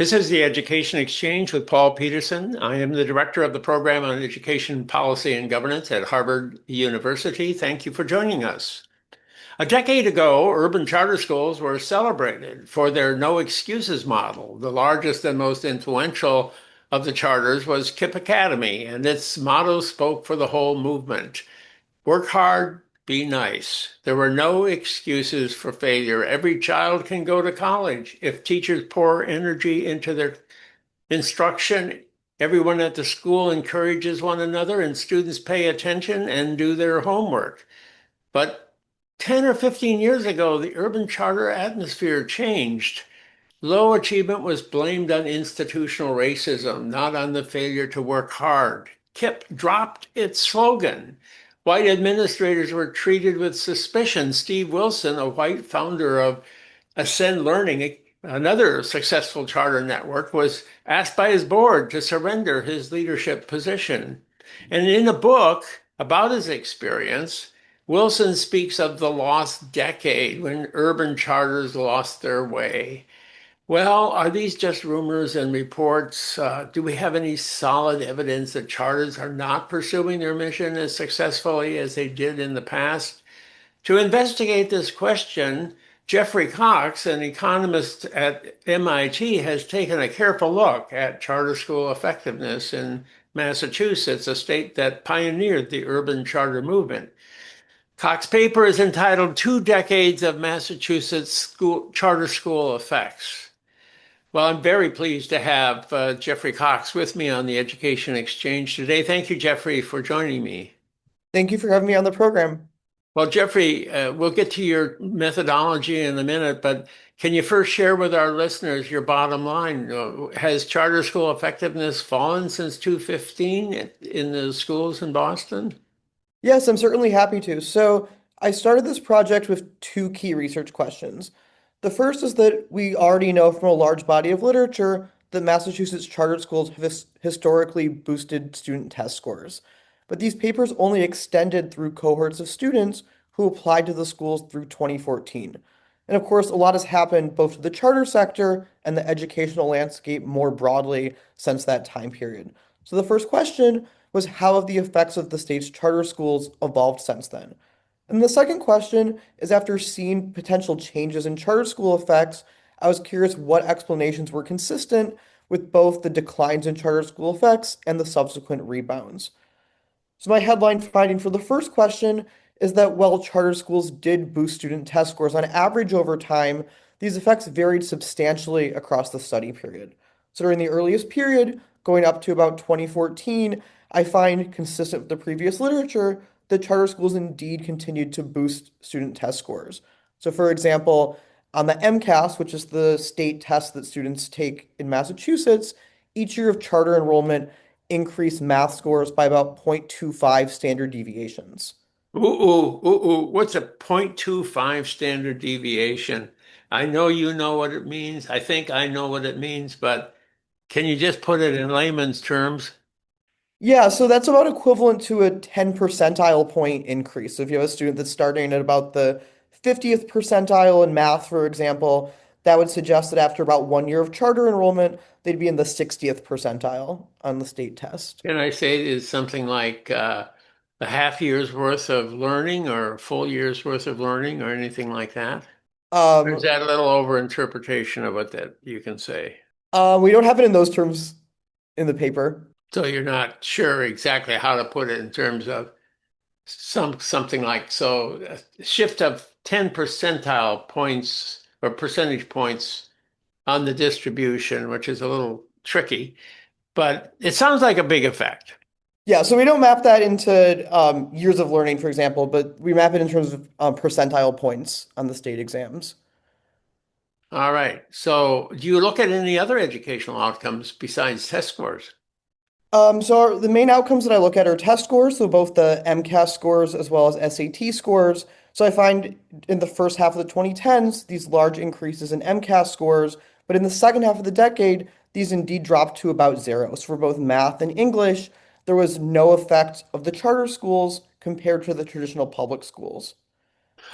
This is the Education Exchange with Paul Peterson. I am the director of the program on education policy and governance at Harvard University. Thank you for joining us. A decade ago, urban charter schools were celebrated for their no excuses model. The largest and most influential of the charters was KIPP Academy, and its motto spoke for the whole movement. Work hard, be nice. There were no excuses for failure. Every child can go to college if teachers pour energy into their instruction. Everyone at the school encourages one another, and students pay attention and do their homework. But 10 or 15 years ago, the urban charter atmosphere changed. Low achievement was blamed on institutional racism, not on the failure to work hard. KIPP dropped its slogan. White administrators were treated with suspicion. Steve Wilson, a white founder of Ascend Learning, another successful charter network, was asked by his board to surrender his leadership position. And in a book about his experience, Wilson speaks of the lost decade when urban charters lost their way. Well, are these just rumors and reports? Do we have any solid evidence that charters are not pursuing their mission as successfully as they did in the past? To investigate this question, Geoffrey Kocks, an economist at MIT, has taken a careful look at charter school effectiveness in Massachusetts, a state that pioneered the urban charter movement. Kocks' paper is entitled Two Decades of Massachusetts Charter School Effects. Well, I'm very pleased to have Geoffrey Kocks with me on the Education Exchange today. Thank you, Geoffrey, for joining me. Thank you for having me on the program. Well, Geoffrey, we'll get to your methodology in a minute, but can you first share with our listeners your bottom line? Has charter school effectiveness fallen since 2015 in the schools in Boston? Yes, I'm certainly happy to. So I started this project with two key research questions. The first is that we already know from a large body of literature that Massachusetts charter schools have historically boosted student test scores. But these papers only extended through cohorts of students who applied to the schools through 2014. And of course, a lot has happened both to the charter sector and the educational landscape more broadly since that time period. So the first question was, how have the effects of the state's charter schools evolved since then? And the second question is, after seeing potential changes in charter school effects, I was curious what explanations were consistent with both the declines in charter school effects and the subsequent rebounds. So my headline finding for the first question is that while charter schools did boost student test scores on average over time, these effects varied substantially across the study period. So during the earliest period, going up to about 2014, I find, consistent with the previous literature, that charter schools indeed continued to boost student test scores. So for example, on the MCAS, which is the state test that students take in Massachusetts, each year of charter enrollment increased math scores by about 0.25 standard deviations. What's a 0.25 standard deviation? I know you know what it means. I think I know what it means, but can you just put it in layman's terms? Yeah, so that's about equivalent to a 10 percentile point increase. So if you have a student that's starting at about the 50th percentile in math, for example, that would suggest that after about 1 year of charter enrollment, they'd be in the 60th percentile on the state test. Can I say it is something like a half year's worth of learning or a full year's worth of learning or anything like that? Or is Um, that a little overinterpretation of what that you can say? we don't have it in those terms in the paper. So you're not sure exactly how to put it in terms of something like so a shift of 10 percentile points or percentage points on the distribution, which is a little tricky, but it sounds like a big effect. Yeah, so we don't map that into years of learning, for example, but we map it in terms of percentile points on the state exams. All right. So do you look at any other educational outcomes besides test scores? The main outcomes that I look at are test scores, so both the MCAS scores as well as SAT scores. So I find in the first half of the 2010s, these large increases in MCAS scores, but in the second half of the decade, these indeed dropped to about zero. So for both math and English, there was no effect of the charter schools compared to the traditional public schools.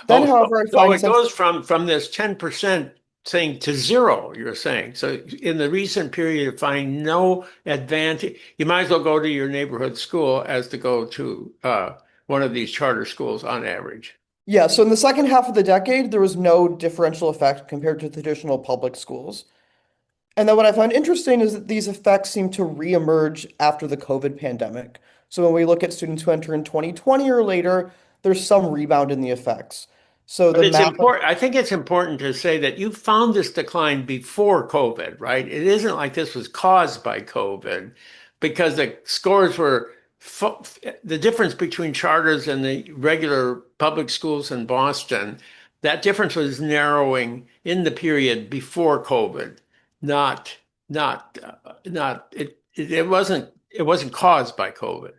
Then, Oh, however, I so find it since goes from this 10% saying to zero, you're saying. So in the recent period, you find no advantage. You might as well go to your neighborhood school as to go to one of these charter schools on average. Yeah, so in the second half of the decade, there was no differential effect compared to traditional public schools. And then what I found interesting is that these effects seem to reemerge after the COVID pandemic. So when we look at students who enter in 2020 or later, there's some rebound in the effects. So But the it's math, important. I think it's important to say that you found this decline before COVID, right? It isn't like this was caused by COVID because the scores were the difference between charters and the regular public schools in Boston, that difference was narrowing in the period before COVID, not not it wasn't caused by COVID.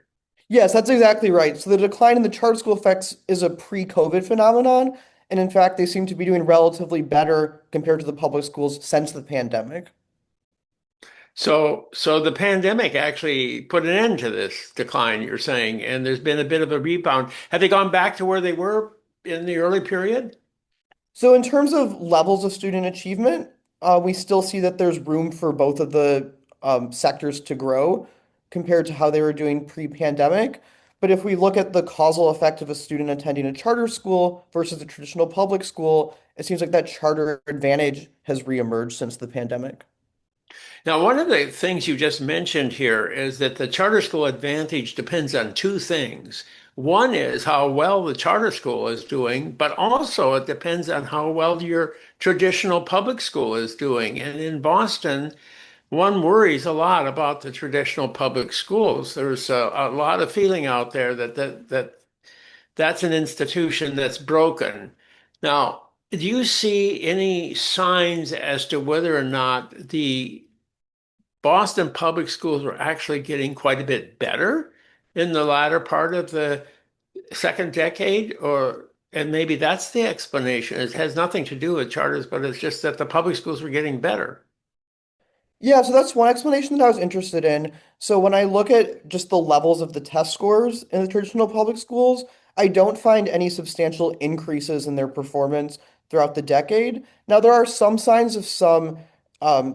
yes, that's exactly right. So the decline in the charter school effects is a pre-COVID phenomenon. And in fact, they seem to be doing relatively better compared to the public schools since the pandemic. So the pandemic actually put an end to this decline, you're saying, and there's been a bit of a rebound. Have they gone back to where they were in the early period? So in terms of levels of student achievement, we still see that there's room for both of the sectors to grow compared to how they were doing pre-pandemic. But if we look at the causal effect of a student attending a charter school versus a traditional public school, it seems like that charter advantage has reemerged since the pandemic. Now, one of the things you just mentioned here is that the charter school advantage depends on two things. One is how well the charter school is doing, but also it depends on how well your traditional public school is doing. And in Boston, one worries a lot about the traditional public schools. There's a lot of feeling out there that's an institution that's broken. Now, do you see any signs as to whether or not the Boston public schools are actually getting quite a bit better in the latter part of the second decade? And maybe that's the explanation. It has nothing to do with charters, but it's just that the public schools were getting better. Yeah, so that's one explanation that I was interested in. So when I look at just the levels of the test scores in the traditional public schools, I don't find any substantial increases in their performance throughout the decade. Now, there are some signs of some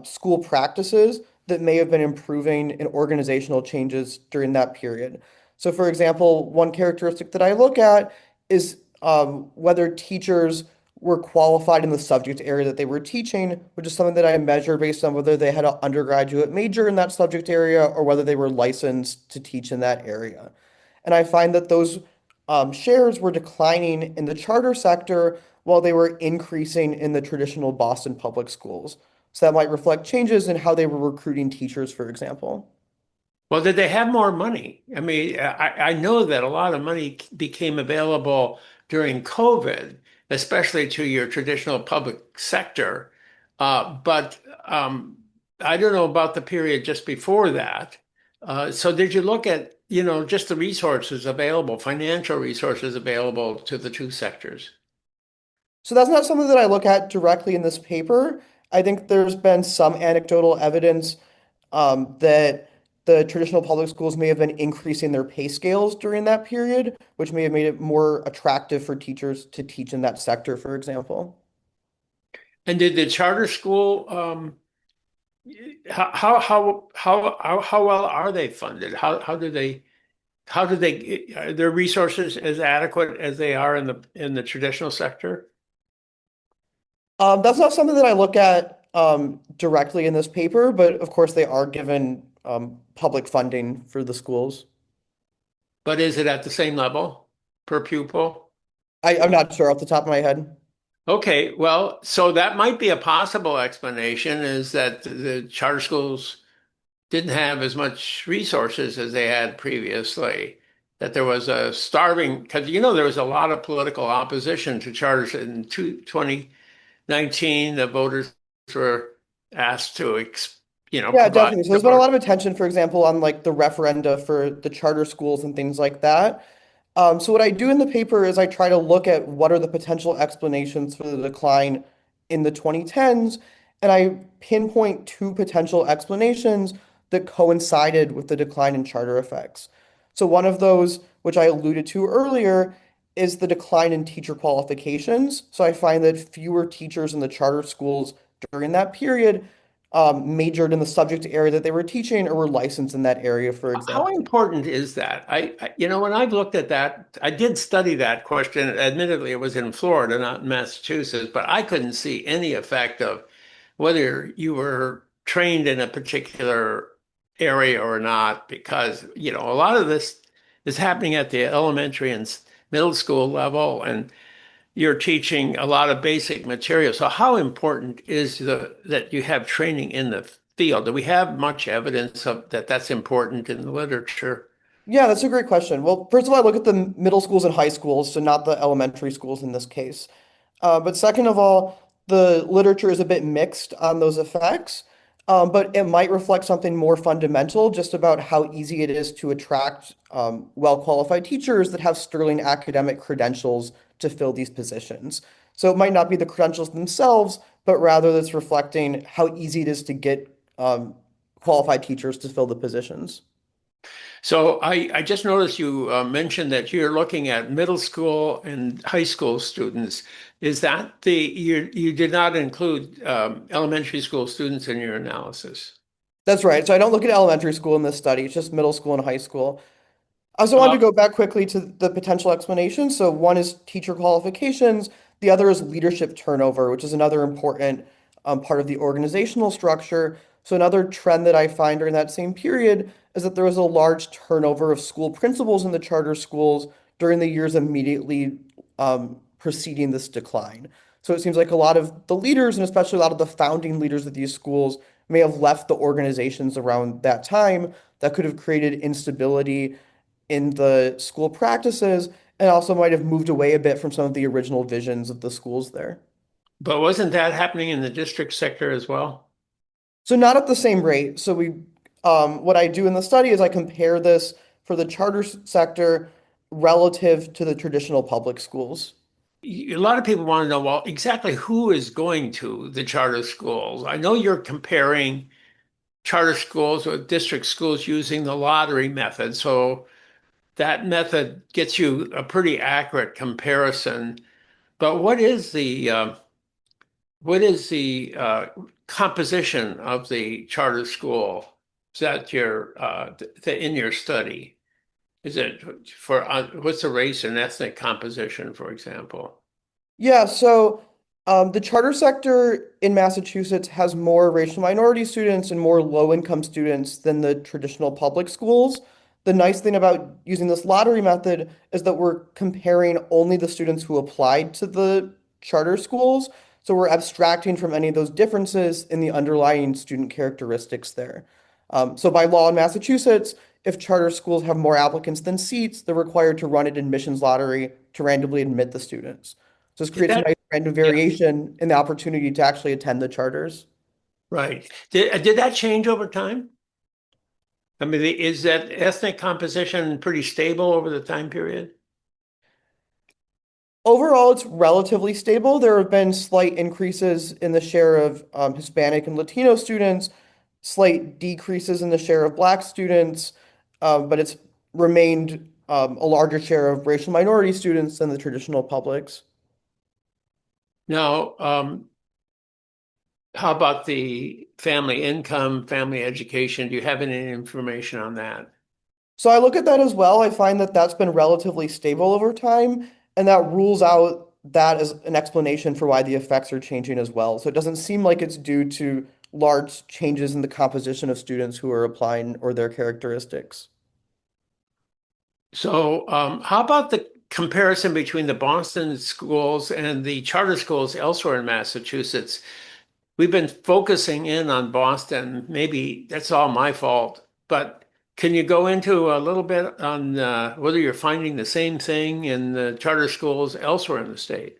school practices that may have been improving in organizational changes during that period. So, for example, one characteristic that I look at is whether teachers were qualified in the subject area that they were teaching, which is something that I measure based on whether they had an undergraduate major in that subject area or whether they were licensed to teach in that area. And I find that those shares were declining in the charter sector while they were increasing in the traditional Boston public schools. So that might reflect changes in how they were recruiting teachers, for example. Well, did they have more money? I mean, I know that a lot of money became available during COVID, especially to your traditional public sector. But I don't know about the period just before that. So did you look at, just the resources available, financial resources available to the two sectors? So that's not something that I look at directly in this paper. I think there's been some anecdotal evidence that the traditional public schools may have been increasing their pay scales during that period, which may have made it more attractive for teachers to teach in that sector, for example. And did the charter school, how well are they funded? How do they are their resources as adequate as they are in the traditional sector? That's not something that I look at directly in this paper, but of course they are given public funding for the schools. But is it at the same level per pupil? I'm not sure off the top of my head. Okay, well, so that might be a possible explanation is that the charter schools didn't have as much resources as they had previously, that there was a starving, because there was a lot of political opposition to charters in 2019. The voters were asked to, Yeah, provide definitely. So there's been a support. lot of attention, for example, on like the referenda for the charter schools and things like that. So what I do in the paper is I try to look at what are the potential explanations for the decline in the 2010s, and I pinpoint two potential explanations that coincided with the decline in charter effects. So one of those, which I alluded to earlier, is the decline in teacher qualifications. So I find that fewer teachers in the charter schools during that period majored in the subject area that they were teaching or were licensed in that area, for How example. important is that? When I've looked at that, I did study that question. Admittedly, it was in Florida, not in Massachusetts, but I couldn't see any effect of whether you were trained in a particular area or not, because, a lot of this is happening at the elementary and middle school level, and you're teaching a lot of basic material. So how important is that you have training in the field? Do we have much evidence of that that's important in the literature? Yeah, that's a great question. Well, first of all, I look at the middle schools and high schools, so not the elementary schools in this case. But second of all, the literature is a bit mixed on those effects, but it might reflect something more fundamental just about how easy it is to attract well-qualified teachers that have sterling academic credentials to fill these positions. So it might not be the credentials themselves, but rather that's reflecting how easy it is to get qualified teachers to fill the positions. So I just noticed you mentioned that you're looking at middle school and high school students. Is that you did not include elementary school students in your analysis? That's right. So I don't look at elementary school in this study, it's just middle school and high school. I also wanted Uh, to go back quickly to the potential explanations. So one is teacher qualifications, the other is leadership turnover, which is another important part of the organizational structure. So another trend that I find during that same period is that there was a large turnover of school principals in the charter schools during the years immediately preceding this decline. So it seems like a lot of the leaders, and especially a lot of the founding leaders of these schools, may have left the organizations around that time that could have created instability in the school practices and also might have moved away a bit from some of the original visions of the schools there. but wasn't that happening in the district sector as well? So not at the same rate. What I do in the study is I compare this for the charter sector relative to the traditional public schools. A lot of people want to know, well, exactly who is going to the charter schools? I know you're comparing charter schools with district schools using the lottery method. So that method gets you a pretty accurate comparison. But what is the composition of the charter school? Is that in your study? Is it for what's the race and ethnic composition, for example? Yeah, the charter sector in Massachusetts has more racial minority students and more low-income students than the traditional public schools. The nice thing about using this lottery method is that we're comparing only the students who applied to the charter schools. So we're abstracting from any of those differences in the underlying student characteristics there. So by law in Massachusetts, if charter schools have more applicants than seats, they're required to run an admissions lottery to randomly admit the students. So this Did creates a that? nice random Yeah, variation in the opportunity to actually attend the charters. right. Did that change over time? I mean, is that ethnic composition pretty stable over the time period? Overall, it's relatively stable. There have been slight increases in the share of Hispanic and Latino students, slight decreases in the share of Black students, but it's remained a larger share of racial minority students than the traditional publics. Now, how about the family income, family education? Do you have any information on that? So I look at that as well. I find that that's been relatively stable over time, and that rules out that as an explanation for why the effects are changing as well. So it doesn't seem like it's due to large changes in the composition of students who are applying or their characteristics. So, how about the comparison between the Boston schools and the charter schools elsewhere in Massachusetts? We've been focusing in on Boston. Maybe that's all my fault, but can you go into a little bit on whether you're finding the same thing in the charter schools elsewhere in the state?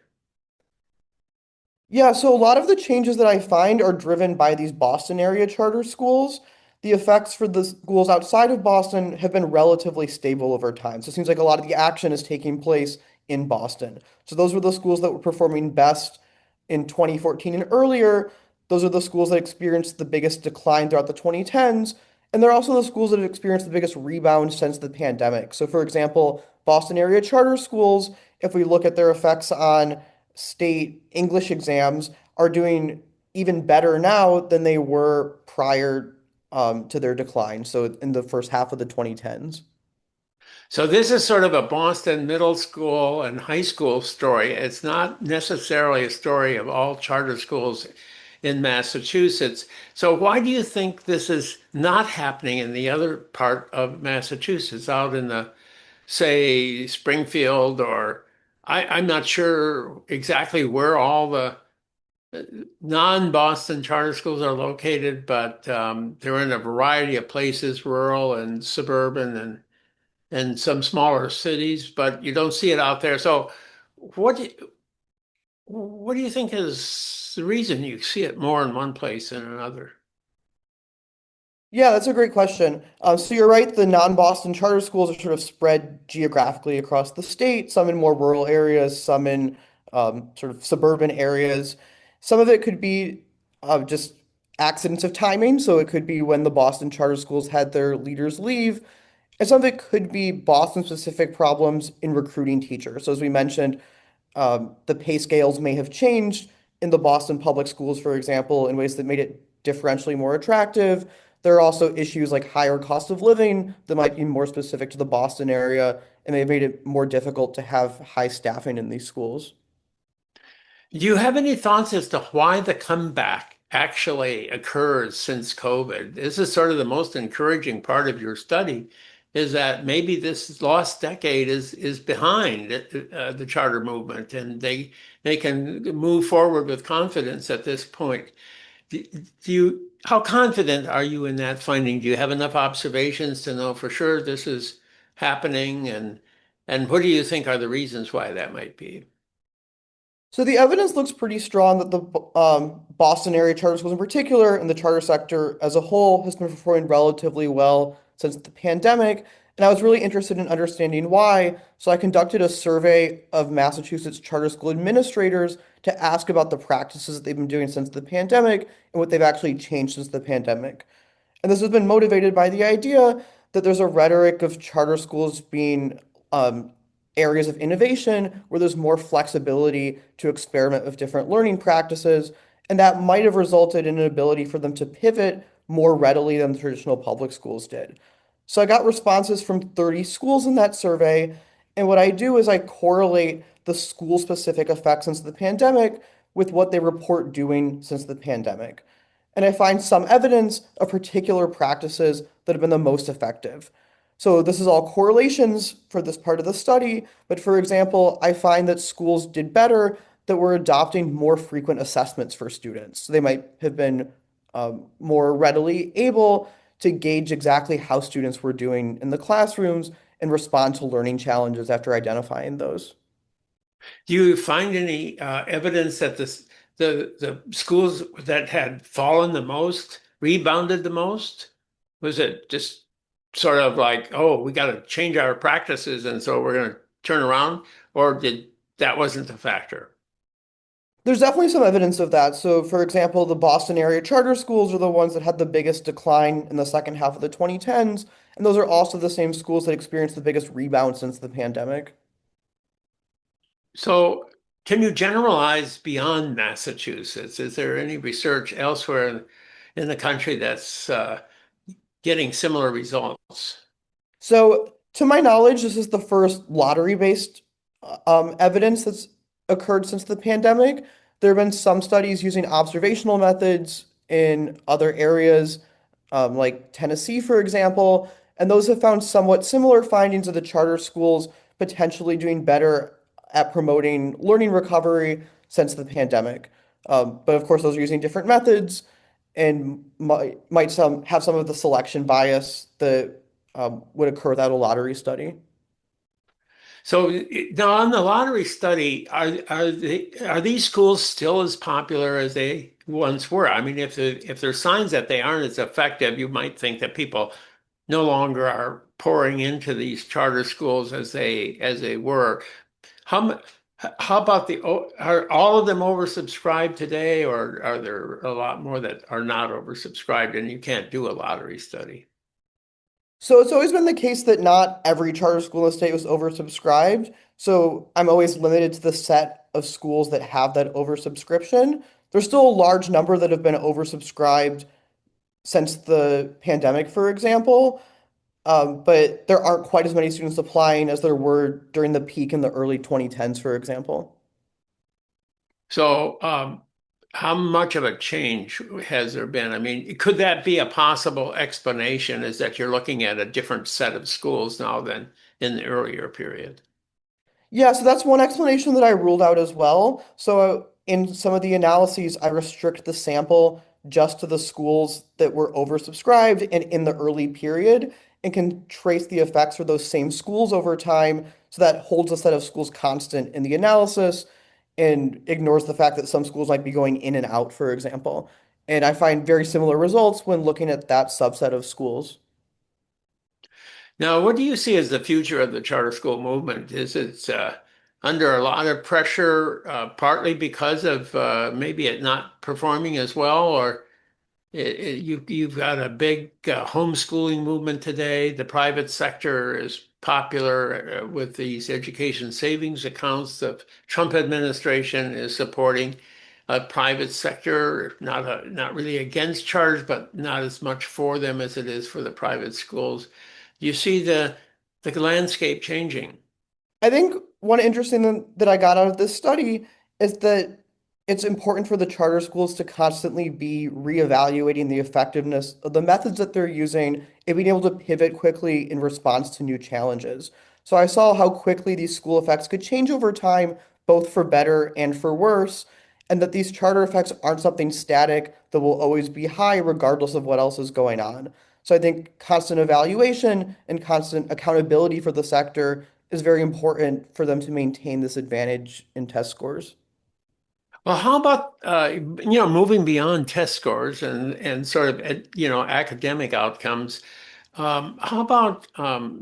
Yeah, so a lot of the changes that I find are driven by these Boston area charter schools. The effects for the schools outside of Boston have been relatively stable over time. So it seems like a lot of the action is taking place in Boston. So those were the schools that were performing best in 2014 and earlier. Those are the schools that experienced the biggest decline throughout the 2010s. And they're also the schools that have experienced the biggest rebound since the pandemic. So, for example, Boston area charter schools, if we look at their effects on state English exams are doing even better now than they were prior to their decline. So in the first half of the 2010s. So this is sort of a Boston middle school and high school story. It's not necessarily a story of all charter schools in Massachusetts. So why do you think this is not happening in the other part of Massachusetts, out in the, say, Springfield, or I'm not sure exactly where all the non-Boston charter schools are located, but they're in a variety of places, rural and suburban and some smaller cities, but you don't see it out there. So what do what do you think is the reason you see it more in one place than another? Yeah, that's a great question. So you're right, the non-Boston charter schools are sort of spread geographically across the state, some in more rural areas, some in sort of suburban areas. Some of it could be just accidents of timing. So it could be when the Boston charter schools had their leaders leave. And some of it could be Boston-specific problems in recruiting teachers. So as we mentioned, the pay scales may have changed in the Boston public schools, for example, in ways that made it differentially more attractive. There are also issues like higher cost of living that might be more specific to the Boston area, and they made it more difficult to have high staffing in these schools. Do you have any thoughts as to why the comeback actually occurs since COVID? This is sort of the most encouraging part of your study, is that maybe this lost decade is behind the charter movement, and they can move forward with confidence at this point. How confident are you in that finding? Do you have enough observations to know for sure this is happening? And what do you think are the reasons why that might be? So the evidence looks pretty strong that the Boston area charter schools in particular and the charter sector as a whole has been performing relatively well since the pandemic. And I was really interested in understanding why. So I conducted a survey of Massachusetts charter school administrators to ask about the practices that they've been doing since the pandemic and what they've actually changed since the pandemic. And this has been motivated by the idea that there's a rhetoric of charter schools being areas of innovation where there's more flexibility to experiment with different learning practices. And that might have resulted in an ability for them to pivot more readily than the traditional public schools did. So I got responses from 30 schools in that survey. And what I do is I correlate the school specific effects since the pandemic with what they report doing since the pandemic. And I find some evidence of particular practices that have been the most effective. So this is all correlations for this part of the study, but for example, I find that schools did better that were adopting more frequent assessments for students. So they might have been more readily able to gauge exactly how students were doing in the classrooms and respond to learning challenges after identifying those. Do you find any evidence that the schools that had fallen the most rebounded the most? Was it just sort of like, oh, we got to change our practices, and so we're going to turn around, or did that wasn't the factor? There's definitely some evidence of that. So, for example, the Boston area charter schools are the ones that had the biggest decline in the second half of the 2010s, and those are also the same schools that experienced the biggest rebound since the pandemic. So, can you generalize beyond Massachusetts? Is there any research elsewhere in the country that's getting similar results? So, to my knowledge, this is the first lottery-based evidence that's occurred since the pandemic. There have been some studies using observational methods in other areas, like Tennessee, for example, and those have found somewhat similar findings of the charter schools potentially doing better at promoting learning recovery since the pandemic. But of course, those are using different methods and might have some of the selection bias that would occur without a lottery study. So now on the lottery study, are these schools still as popular as they once were? I mean, if there's signs that they aren't as effective, you might think that people no longer are pouring into these charter schools as they were. How mu- how about are all of them oversubscribed today, or are there a lot more that are not oversubscribed and you can't do a lottery study? So it's always been the case that not every charter school in the state was oversubscribed. So I'm always limited to the set of schools that have that oversubscription. There's still a large number that have been oversubscribed since the pandemic, for example, but there aren't quite as many students applying as there were during the peak in the early 2010s, for example. So, how much of a change has there been? I mean, could that be a possible explanation, is that you're looking at a different set of schools now than in the earlier period? Yeah, so that's one explanation that I ruled out as well. So in some of the analyses, I restrict the sample just to the schools that were oversubscribed and in the early period and can trace the effects for those same schools over time. So that holds a set of schools constant in the analysis and ignores the fact that some schools might be going in and out, for example. And I find very similar results when looking at that subset of schools. Now, what do you see as the future of the charter school movement? Is it under a lot of pressure, partly because of maybe it not performing as well, or you've got a big homeschooling movement today. The private sector is popular with these education savings accounts. The Trump administration is supporting a private sector, not really against charters, but not as much for them as it is for the private schools. You see the landscape changing. I think one interesting thing that I got out of this study is that it's important for the charter schools to constantly be reevaluating the effectiveness of the methods that they're using and being able to pivot quickly in response to new challenges. So I saw how quickly these school effects could change over time, both for better and for worse, and that these charter effects aren't something static that will always be high regardless of what else is going on. So I think constant evaluation and constant accountability for the sector is very important for them to maintain this advantage in test scores. Well, how about moving beyond test scores and sort of academic outcomes? How about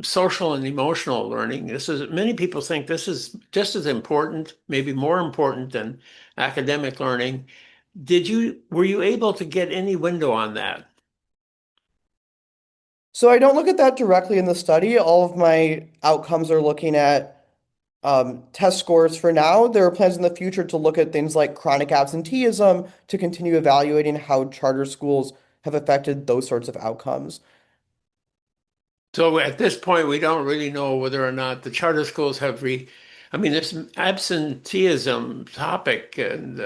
social and emotional learning? This is many people think this is just as important, maybe more important than academic learning. Were you able to get any window on that? So I don't look at that directly in the study. All of my outcomes are looking at test scores for now. There are plans in the future to look at things like chronic absenteeism to continue evaluating how charter schools have affected those sorts of outcomes. So at this point, we don't really know whether or not the charter schools I mean, this absenteeism topic and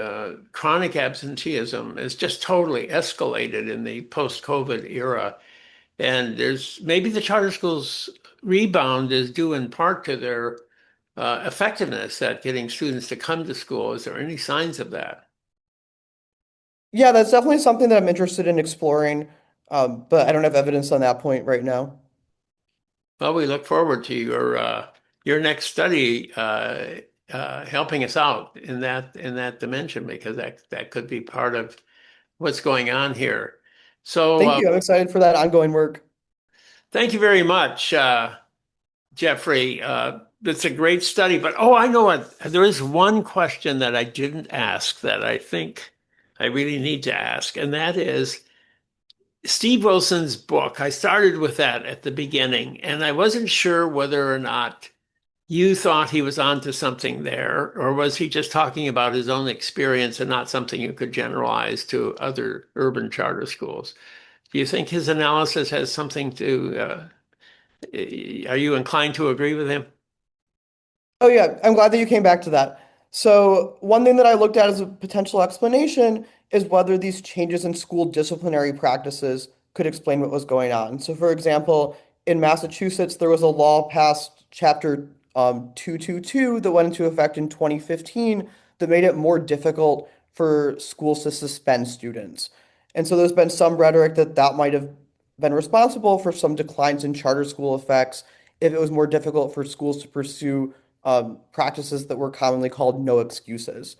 chronic absenteeism is just totally escalated in the post-COVID era. And there's maybe the charter schools rebound is due in part to their effectiveness at getting students to come to school. Is there any signs of that? Yeah, that's definitely something that I'm interested in exploring, but I don't have evidence on that point right now. Well, we look forward to your next study helping us out in that dimension, because that could be part of what's going on here. So Thank you. I'm excited for that ongoing work. thank you very much, Geoffrey. It's a great study, but I know what, there is one question that I didn't ask that I think I really need to ask, and that is Steve Wilson's book. I started with that at the beginning, and I wasn't sure whether or not you thought he was onto something there, or was he just talking about his own experience and not something you could generalize to other urban charter schools? Do you think his analysis has something are you inclined to agree with him? Oh yeah, I'm glad that you came back to that. So one thing that I looked at as a potential explanation is whether these changes in school disciplinary practices could explain what was going on. So for example, in Massachusetts, there was a law passed, Chapter 222, that went into effect in 2015 that made it more difficult for schools to suspend students. And so there's been some rhetoric that that might have been responsible for some declines in charter school effects if it was more difficult for schools to pursue practices that were commonly called no excuses.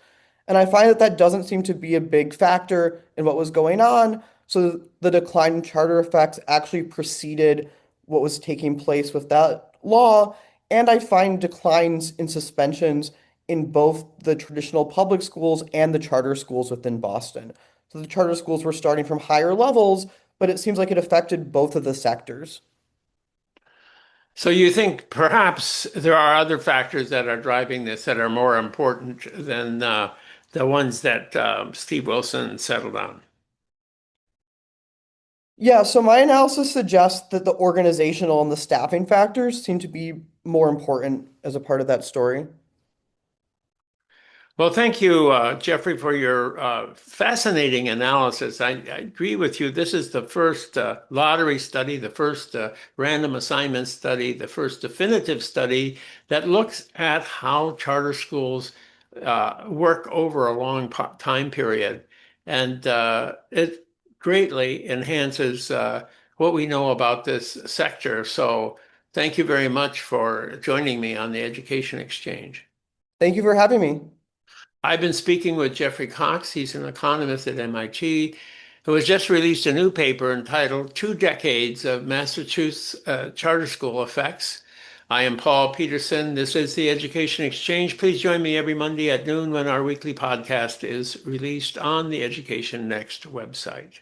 And I find that that doesn't seem to be a big factor in what was going on. So the decline in charter effects actually preceded what was taking place with that law. And I find declines in suspensions in both the traditional public schools and the charter schools within Boston. So the charter schools were starting from higher levels, but it seems like it affected both of the sectors. So you think perhaps there are other factors that are driving this that are more important than the ones that Steve Wilson settled on. Yeah, so my analysis suggests that the organizational and the staffing factors seem to be more important as a part of that story. Well, thank you, Geoffrey, for your fascinating analysis. I agree with you. This is the first lottery study, the first random assignment study, the first definitive study that looks at how charter schools work over a long time period. And it greatly enhances what we know about this sector. So thank you very much for joining me on the Education Exchange. Thank you for having me. I've been speaking with Geoffrey Kocks. He's an economist at MIT who has just released a new paper entitled Two Decades of Massachusetts Charter School Effects. I am Paul Peterson. This is the Education Exchange. Please join me every Monday at noon when our weekly podcast is released on the Education Next website.